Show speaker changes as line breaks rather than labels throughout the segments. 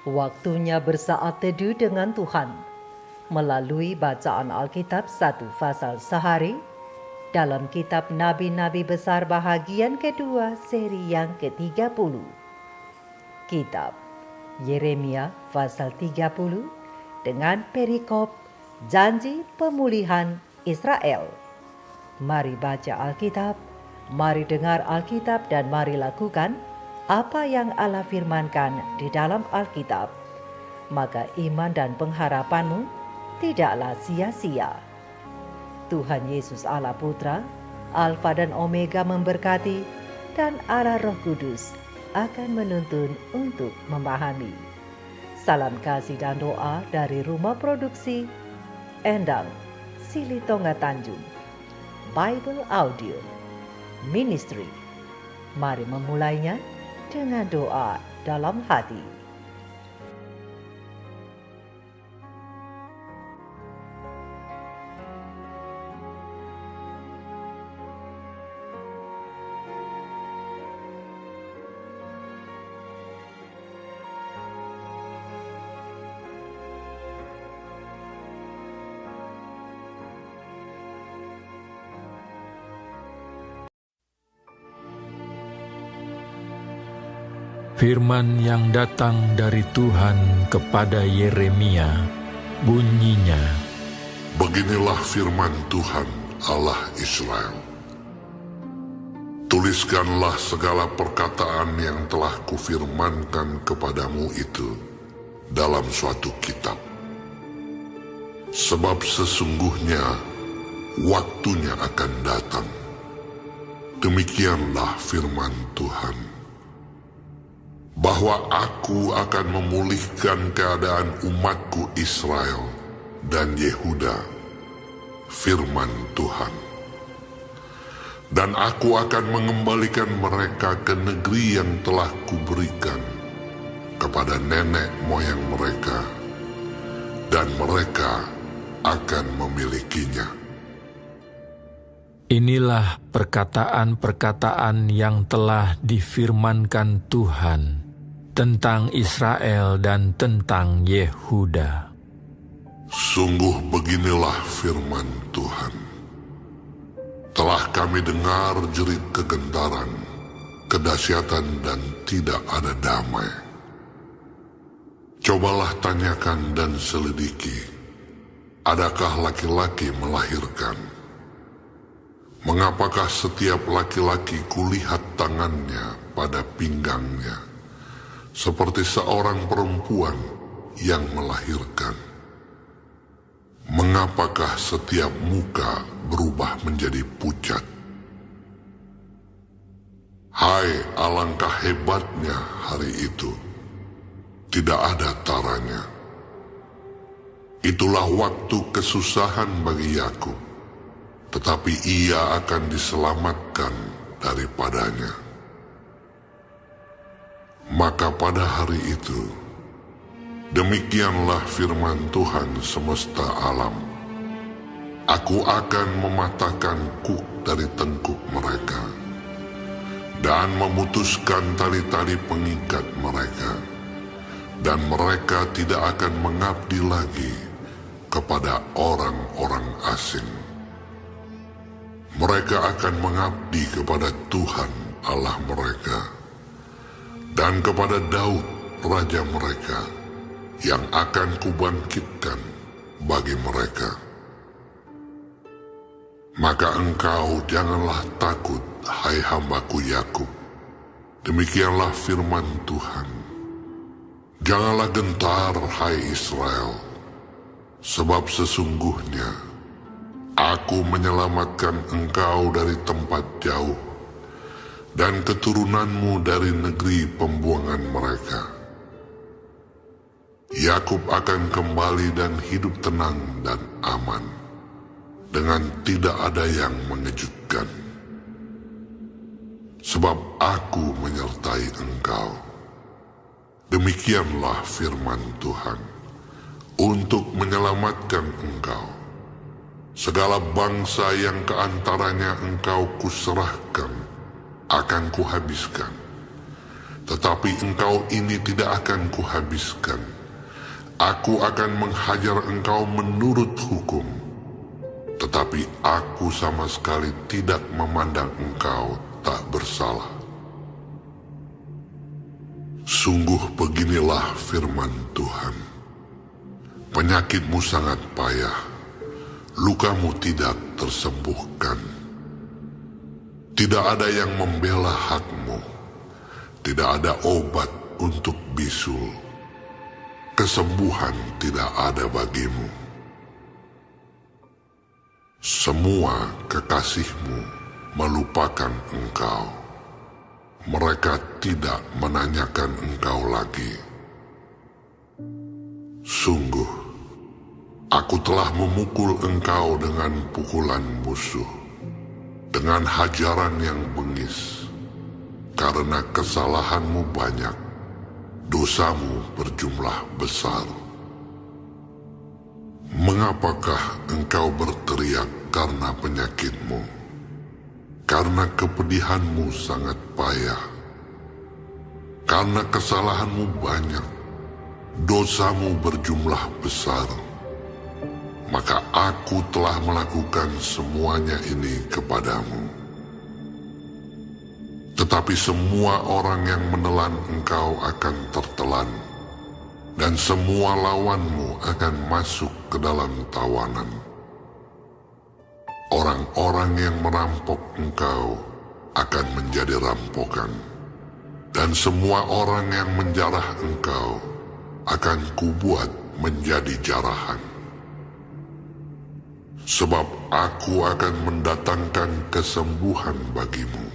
Waktunya bersaat teduh dengan Tuhan melalui bacaan Alkitab satu pasal sehari dalam kitab Nabi-Nabi Besar bahagian kedua seri yang ke-30. Kitab Yeremia pasal 30 dengan perikop janji pemulihan Israel. Mari baca Alkitab, mari dengar Alkitab, dan mari lakukan apa yang Allah firmankan di dalam Alkitab. Maka iman dan pengharapanmu tidaklah sia-sia. Tuhan Yesus Allah Putra, Alfa dan Omega memberkati, dan Allah Roh Kudus akan menuntun untuk memahami. Salam kasih dan doa dari Rumah Produksi Endang Silitonga Tanjung Bible Audio Ministry. Mari memulainya dengan doa dalam hati.
Firman yang datang dari Tuhan kepada Yeremia, bunyinya,
Beginilah firman Tuhan Allah Israel. Tuliskanlah segala perkataan yang telah kufirmankan kepadamu itu dalam suatu kitab. Sebab sesungguhnya waktunya akan datang. Demikianlah firman Tuhan, bahwa aku akan memulihkan keadaan umatku Israel dan Yehuda, firman Tuhan. Dan aku akan mengembalikan mereka ke negeri yang telah kuberikan kepada nenek moyang mereka, dan mereka akan memilikinya.
Inilah perkataan-perkataan yang telah difirmankan Tuhan tentang Israel dan tentang Yehuda.
Sungguh beginilah firman Tuhan. Telah kami dengar jerit kegentaran, kedahsyatan, dan tidak ada damai. Cobalah tanyakan dan selidiki, adakah laki-laki melahirkan? Mengapakah setiap laki-laki kulihat tangannya pada pinggangnya, seperti seorang perempuan yang melahirkan? Mengapakah setiap muka berubah menjadi pucat? Hai, alangkah hebatnya hari itu, tidak ada taranya. Itulah waktu kesusahan bagi Yakub, tetapi ia akan diselamatkan daripadanya. Maka pada hari itu, demikianlah firman Tuhan semesta alam, aku akan mematahkan kuk dari tengkuk mereka, dan memutuskan tali-tali pengikat mereka, dan mereka tidak akan mengabdi lagi kepada orang-orang asing. Mereka akan mengabdi kepada Tuhan Allah mereka, dan kepada Daud raja mereka, yang akan kubangkitkan bagi mereka. Maka engkau janganlah takut, hai hambaku Yakub. Demikianlah firman Tuhan. Janganlah gentar, hai Israel, sebab sesungguhnya aku menyelamatkan engkau dari tempat jauh, dan keturunanmu dari negeri pembuangan mereka. Yakub akan kembali dan hidup tenang dan aman, dengan tidak ada yang mengejutkan. Sebab aku menyertai engkau. Demikianlah firman Tuhan, untuk menyelamatkan engkau. Segala bangsa yang keantaranya engkau kuserahkan, akan kuhabiskan, Tetapi engkau ini tidak akan kuhabiskan. Aku akan menghajar engkau menurut hukum. Tetapi aku sama sekali tidak memandang engkau tak bersalah. Sungguh beginilah firman Tuhan. Penyakitmu sangat payah, lukamu tidak tersembuhkan. Tidak ada yang membela hakmu, tidak ada obat untuk bisul. Kesembuhan tidak ada bagimu. Semua kekasihmu melupakan engkau. Mereka tidak menanyakan engkau lagi. Sungguh, aku telah memukul engkau dengan pukulan musuh, dengan hajaran yang bengis, karena kesalahanmu banyak, dosamu berjumlah besar. Mengapakah engkau berteriak karena penyakitmu? Karena kepedihanmu sangat payah. Karena kesalahanmu banyak, dosamu berjumlah besar. Maka aku telah melakukan semuanya ini kepadamu. Tetapi semua orang yang menelan engkau akan tertelan, dan semua lawanmu akan masuk ke dalam tawanan. Orang-orang yang merampok engkau akan menjadi rampokan, dan semua orang yang menjarah engkau akan kubuat menjadi jarahan. Sebab aku akan mendatangkan kesembuhan bagimu.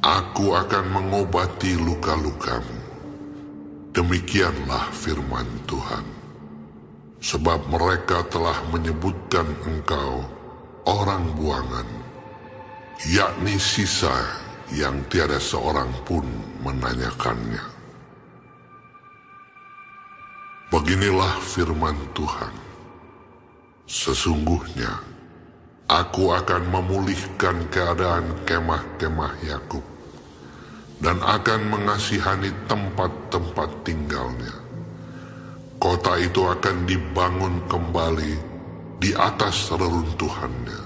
Aku akan mengobati luka-lukamu. Demikianlah firman Tuhan. Sebab mereka telah menyebutkan engkau orang buangan, yakni sisa yang tiada seorang pun menanyakannya. Beginilah firman Tuhan. Sesungguhnya aku akan memulihkan keadaan kemah-kemah Yakub, dan akan mengasihani tempat-tempat tinggalnya. Kota itu akan dibangun kembali di atas reruntuhannya,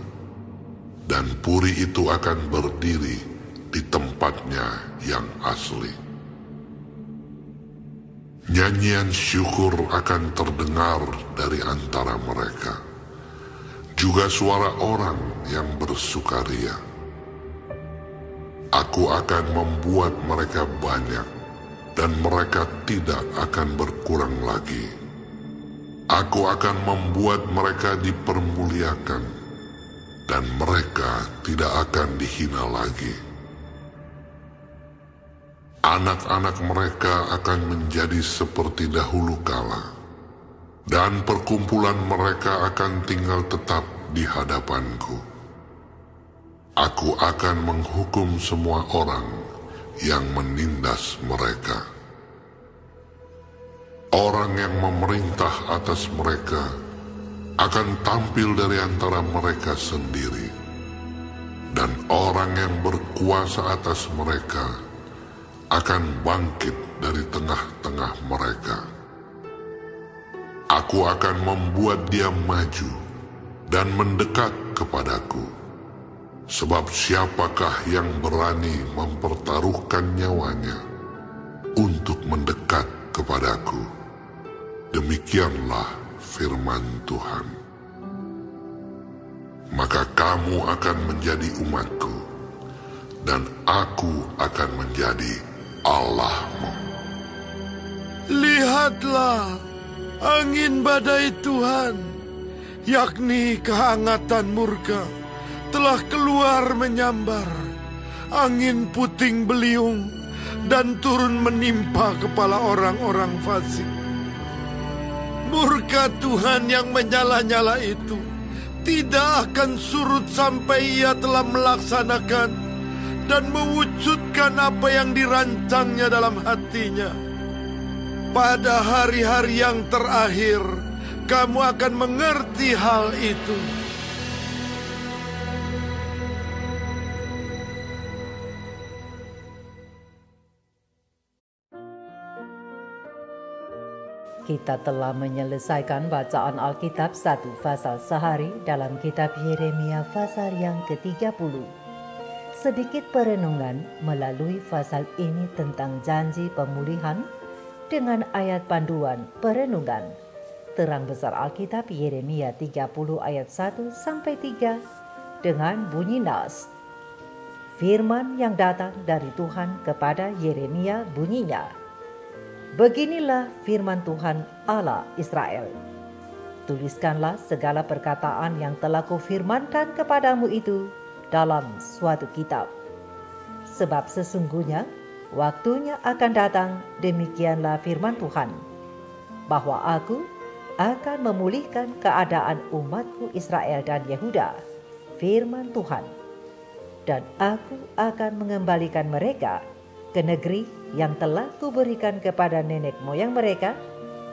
dan puri itu akan berdiri di tempatnya yang asli. Nyanyian syukur akan terdengar dari antara mereka, juga suara orang yang bersukaria. Aku akan membuat mereka banyak, dan mereka tidak akan berkurang lagi. Aku akan membuat mereka dipermuliakan, dan mereka tidak akan dihina lagi. Anak-anak mereka akan menjadi seperti dahulu kala, dan perkumpulan mereka akan tinggal tetap di hadapanku. Aku akan menghukum semua orang yang menindas mereka. Orang yang memerintah atas mereka akan tampil dari antara mereka sendiri, dan orang yang berkuasa atas mereka akan bangkit dari tengah-tengah mereka. Aku akan membuat dia maju dan mendekat kepadaku, sebab siapakah yang berani mempertaruhkan nyawanya untuk mendekat kepadaku? Demikianlah firman Tuhan. Maka kamu akan menjadi umatku, dan aku akan menjadi Allahmu.
Lihatlah, angin badai Tuhan, yakni kehangatan murka, telah keluar menyambar. Angin puting beliung dan turun menimpa kepala orang-orang fasik. Murka Tuhan yang menyala-nyala itu tidak akan surut sampai ia telah melaksanakan dan mewujudkan apa yang dirancangnya dalam hatinya. Pada hari-hari yang terakhir, kamu akan mengerti hal itu.
Kita telah menyelesaikan bacaan Alkitab satu pasal sehari dalam kitab Yeremia pasal yang ke-30. Sedikit perenungan melalui pasal ini tentang janji pemulihan dengan ayat panduan perenungan. Terang besar Alkitab Yeremia 30 ayat 1 sampai 3 dengan bunyi nas. Firman yang datang dari Tuhan kepada Yeremia bunyinya, "Beginilah firman Tuhan Allah Israel. Tuliskanlah segala perkataan yang telah kufirmankan kepadamu itu dalam suatu kitab. Sebab sesungguhnya waktunya akan datang, demikianlah firman Tuhan, bahwa aku akan memulihkan keadaan umatku Israel dan Yehuda, firman Tuhan. Dan aku akan mengembalikan mereka ke negeri yang telah kuberikan kepada nenek moyang mereka,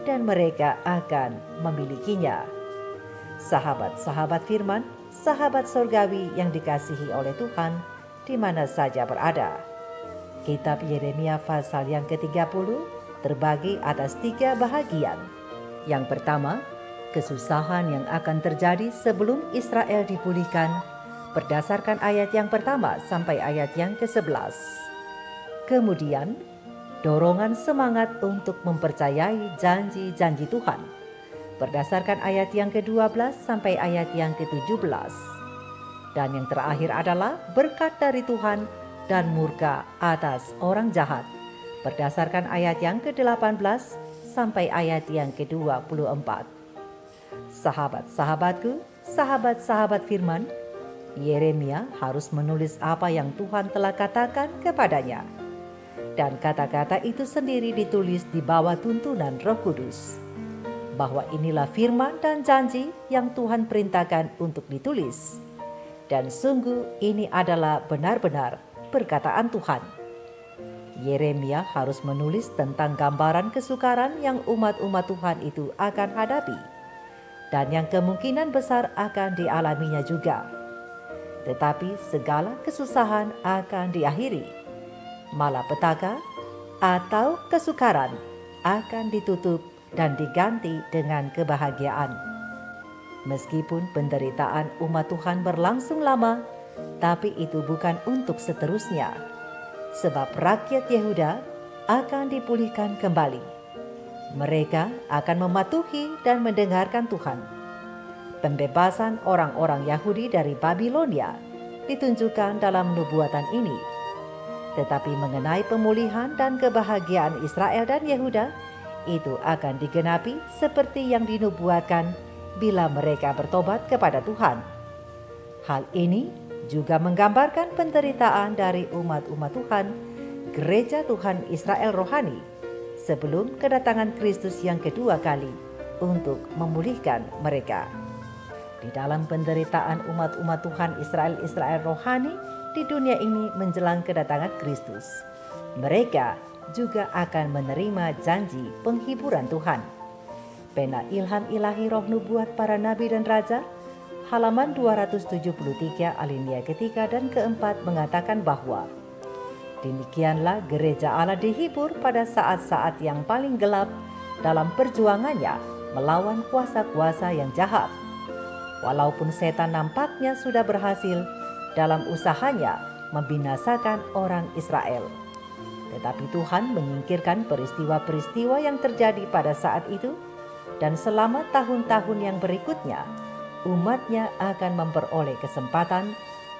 dan mereka akan memilikinya." Sahabat-sahabat firman, sahabat surgawi yang dikasihi oleh Tuhan di mana saja berada. Kitab Yeremia pasal yang ke-30 terbagi atas 3 bahagian. Yang pertama, kesusahan yang akan terjadi sebelum Israel dipulihkan berdasarkan ayat yang pertama sampai ayat yang ke-11. Kemudian, dorongan semangat untuk mempercayai janji-janji Tuhan berdasarkan ayat yang ke-12 sampai ayat yang ke-17. Dan yang terakhir adalah berkat dari Tuhan dan murka atas orang jahat berdasarkan ayat yang ke-18 sampai ayat yang ke-24. Sahabat-sahabatku, sahabat-sahabat firman, Yeremia harus menulis apa yang Tuhan telah katakan kepadanya. Dan kata-kata itu sendiri ditulis di bawah tuntunan Roh Kudus, bahwa inilah firman dan janji yang Tuhan perintahkan untuk ditulis. Dan sungguh ini adalah benar-benar perkataan Tuhan. Yeremia harus menulis tentang gambaran kesukaran yang umat-umat Tuhan itu akan hadapi, dan yang kemungkinan besar akan dialaminya juga. Tetapi segala kesusahan akan diakhiri. Malapetaka atau kesukaran akan ditutup dan diganti dengan kebahagiaan. Meskipun penderitaan umat Tuhan berlangsung lama, tapi itu bukan untuk seterusnya. Sebab rakyat Yehuda akan dipulihkan kembali. Mereka akan mematuhi dan mendengarkan Tuhan. Pembebasan orang-orang Yahudi dari Babilonia ditunjukkan dalam nubuatan ini. Tetapi mengenai pemulihan dan kebahagiaan Israel dan Yehuda, itu akan digenapi seperti yang dinubuatkan bila mereka bertobat kepada Tuhan. Hal ini juga menggambarkan penderitaan dari umat-umat Tuhan, gereja Tuhan Israel rohani, sebelum kedatangan Kristus yang kedua kali untuk memulihkan mereka. Di dalam penderitaan umat-umat Tuhan Israel rohani di dunia ini menjelang kedatangan Kristus, mereka juga akan menerima janji penghiburan Tuhan. Pena ilham ilahi roh nubuat para nabi dan raja, halaman 273 alinea ketiga dan keempat mengatakan bahwa demikianlah gereja Allah dihibur pada saat-saat yang paling gelap dalam perjuangannya melawan kuasa-kuasa yang jahat. Walaupun setan nampaknya sudah berhasil dalam usahanya membinasakan orang Israel, tetapi Tuhan menyingkirkan peristiwa-peristiwa yang terjadi pada saat itu, dan selama tahun-tahun yang berikutnya, umatnya akan memperoleh kesempatan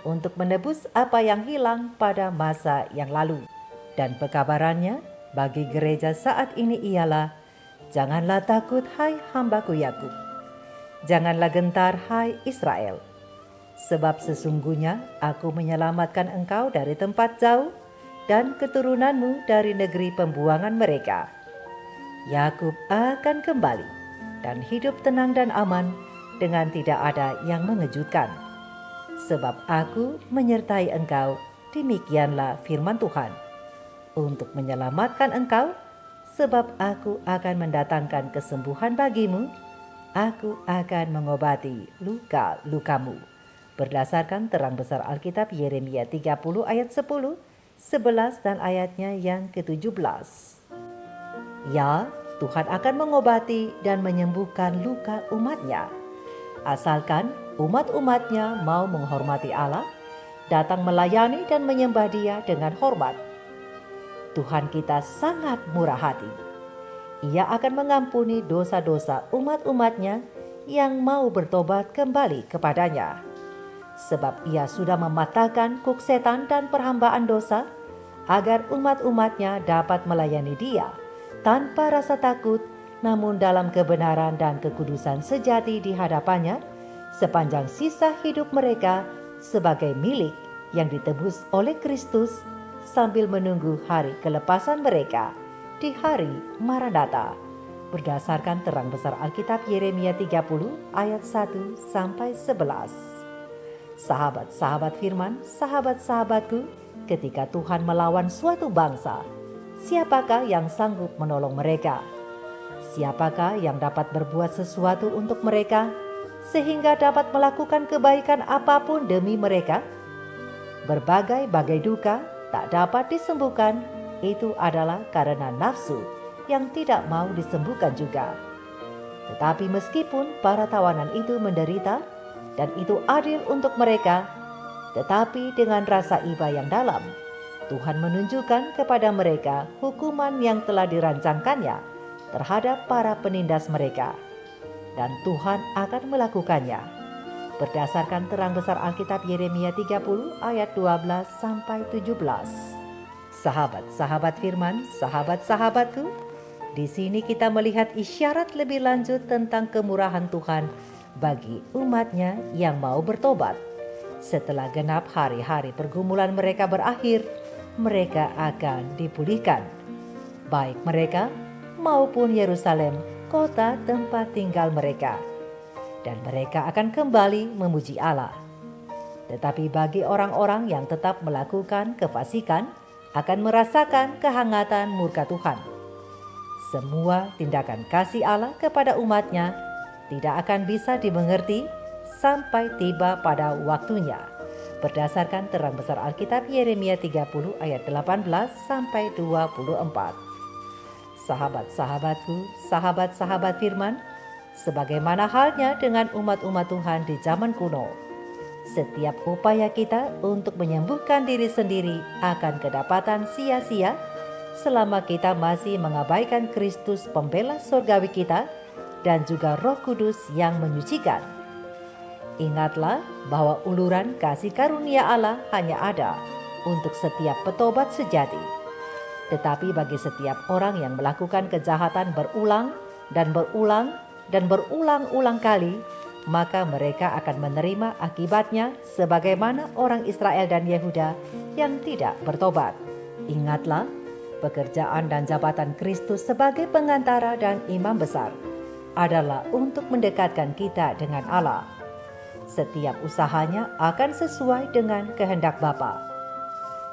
untuk menebus apa yang hilang pada masa yang lalu. Dan pekabarannya bagi gereja saat ini ialah, janganlah takut hai hambaku Yakub, janganlah gentar hai Israel, sebab sesungguhnya aku menyelamatkan engkau dari tempat jauh dan keturunanmu dari negeri pembuangan mereka. Yakub akan kembali dan hidup tenang dan aman dengan tidak ada yang mengejutkan. Sebab aku menyertai engkau, demikianlah firman Tuhan, untuk menyelamatkan engkau, sebab aku akan mendatangkan kesembuhan bagimu, aku akan mengobati luka-lukamu. Berdasarkan terang besar Alkitab Yeremia 30 ayat 10, 11 dan ayatnya yang ke-17. Ya, Tuhan akan mengobati dan menyembuhkan luka umatnya. Asalkan umat-umatnya mau menghormati Allah, datang melayani dan menyembah Dia dengan hormat. Tuhan kita sangat murah hati. Ia akan mengampuni dosa-dosa umat-umatnya yang mau bertobat kembali kepadanya. Sebab Ia sudah mematahkan kuk setan dan perhambaan dosa, agar umat-umatnya dapat melayani Dia tanpa rasa takut, namun dalam kebenaran dan kekudusan sejati di hadapannya sepanjang sisa hidup mereka sebagai milik yang ditebus oleh Kristus, sambil menunggu hari kelepasan mereka di hari Maranatha. Berdasarkan terang besar Alkitab Yeremia 30 ayat 1 sampai 11. Sahabat-sahabat firman, sahabat-sahabatku, ketika Tuhan melawan suatu bangsa, siapakah yang sanggup menolong mereka? Siapakah yang dapat berbuat sesuatu untuk mereka sehingga dapat melakukan kebaikan apapun demi mereka? Berbagai-bagai duka tak dapat disembuhkan, itu adalah karena nafsu yang tidak mau disembuhkan juga. Tetapi meskipun para tawanan itu menderita dan itu adil untuk mereka, tetapi dengan rasa iba yang dalam, Tuhan menunjukkan kepada mereka hukuman yang telah dirancangkannya terhadap para penindas mereka. Dan Tuhan akan melakukannya. Berdasarkan terang besar Alkitab Yeremia 30 ayat 12 sampai 17. Sahabat-sahabat firman, sahabat-sahabatku, di sini kita melihat isyarat lebih lanjut tentang kemurahan Tuhan bagi umatnya yang mau bertobat. Setelah genap hari-hari pergumulan mereka berakhir, mereka akan dipulihkan, baik mereka maupun Yerusalem, kota tempat tinggal mereka, dan mereka akan kembali memuji Allah. Tetapi bagi orang-orang yang tetap melakukan kefasikan, akan merasakan kehangatan murka Tuhan. Semua tindakan kasih Allah kepada umatnya tidak akan bisa dimengerti sampai tiba pada waktunya. Berdasarkan terang besar Alkitab Yeremia 30 ayat 18 sampai 24. Sahabat-sahabatku, sahabat-sahabat firman, sebagaimana halnya dengan umat-umat Tuhan di zaman kuno, setiap upaya kita untuk menyembuhkan diri sendiri akan kedapatan sia-sia selama kita masih mengabaikan Kristus pembela surgawi kita dan juga Roh Kudus yang menyucikan. Ingatlah bahwa uluran kasih karunia Allah hanya ada untuk setiap petobat sejati. Tetapi bagi setiap orang yang melakukan kejahatan berulang dan berulang-ulang kali, maka mereka akan menerima akibatnya sebagaimana orang Israel dan Yehuda yang tidak bertobat. Ingatlah, pekerjaan dan jabatan Kristus sebagai pengantara dan imam besar adalah untuk mendekatkan kita dengan Allah. Setiap usahanya akan sesuai dengan kehendak Bapa.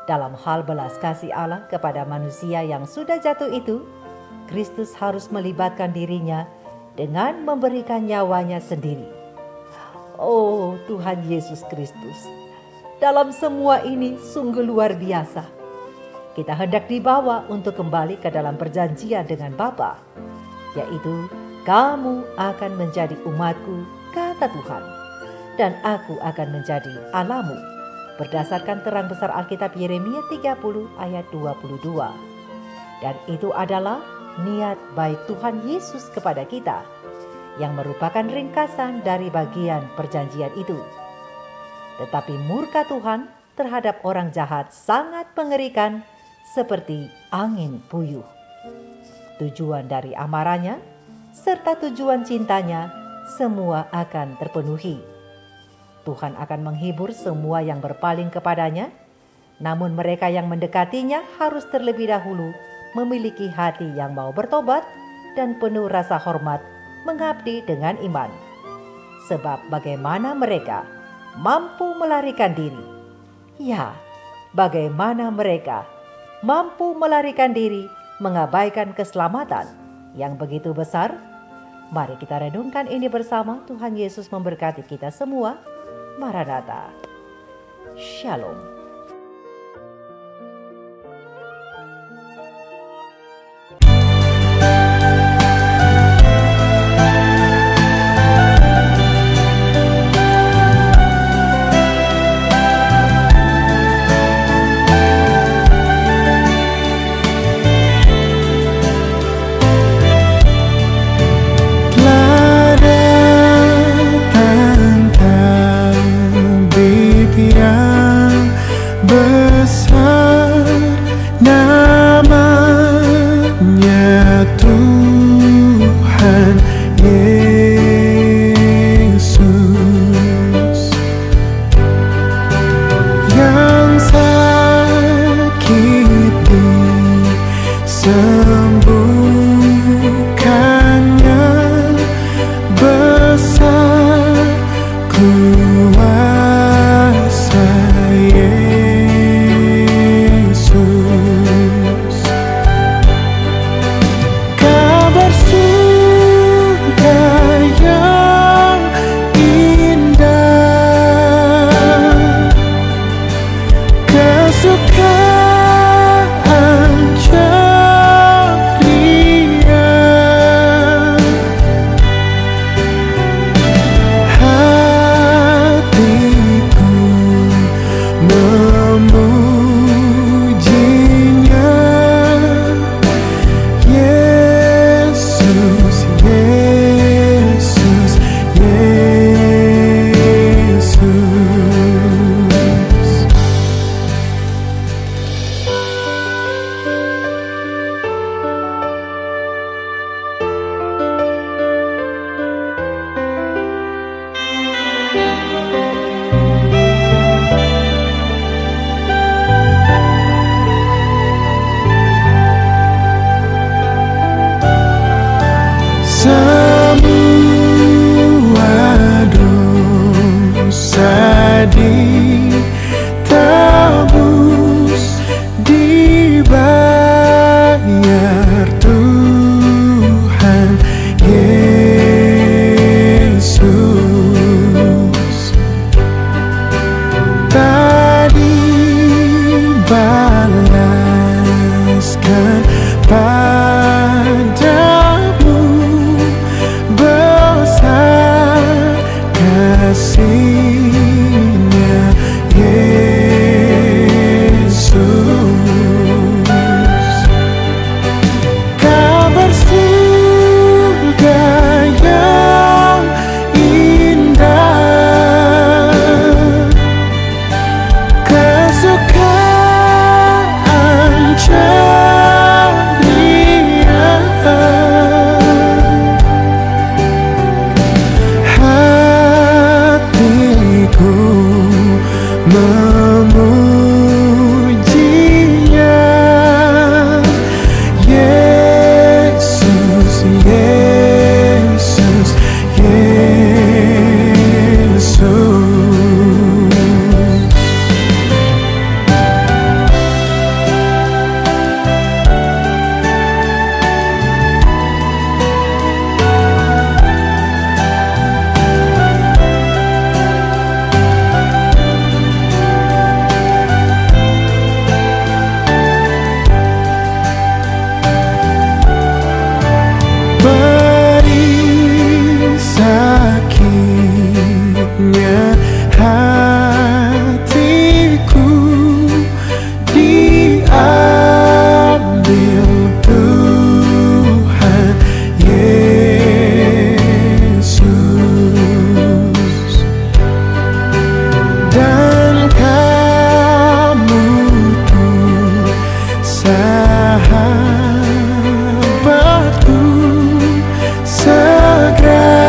Dalam hal belas kasih Allah kepada manusia yang sudah jatuh itu, Kristus harus melibatkan dirinya dengan memberikan nyawanya sendiri. Oh Tuhan Yesus Kristus, dalam semua ini sungguh luar biasa. Kita hendak dibawa untuk kembali ke dalam perjanjian dengan Bapa, yaitu kamu akan menjadi umatku, kata Tuhan, dan aku akan menjadi Allahmu. Berdasarkan terang besar Alkitab Yeremia 30 ayat 22. Dan itu adalah niat baik Tuhan Yesus kepada kita, yang merupakan ringkasan dari bagian perjanjian itu. Tetapi murka Tuhan terhadap orang jahat sangat mengerikan seperti angin puyuh. Tujuan dari amarahnya serta tujuan cintanya semua akan terpenuhi. Tuhan akan menghibur semua yang berpaling kepadanya, namun mereka yang mendekatinya harus terlebih dahulu memiliki hati yang mau bertobat dan penuh rasa hormat mengabdi dengan iman. Sebab bagaimana mereka mampu melarikan diri? Ya, bagaimana mereka mampu melarikan diri mengabaikan keselamatan yang begitu besar? Mari kita renungkan ini bersama. Tuhan Yesus memberkati kita semua. Maranatha. Shalom.
ditebus, dibayar Tuhan Yesus. Tak dibalaskan padamu besar kasih-Nya Yesus. Kabar surga yang indah, kesukaan ceria, hatiku memujinya. Yesus, Yesus, Yesus. Beri sakitnya hatiku, diambil Tuhan Yesus. Dan kamu tuh sahabatku, segera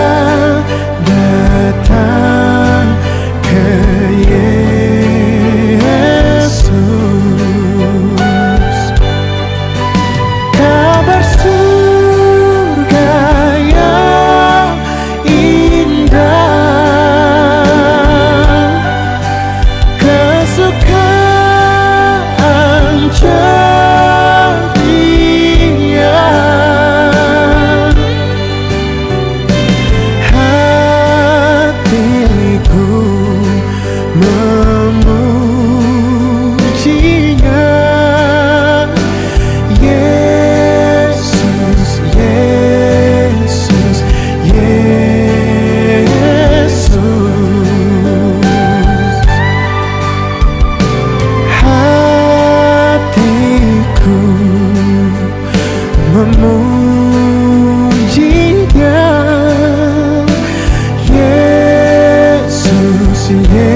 datang ke Yesus. Kabar surga yang indah, kesukaan ceria, hatiku memujinya. Yesus, Yesus, Yesus. Hatiku memujinya. Yesus, Yesus.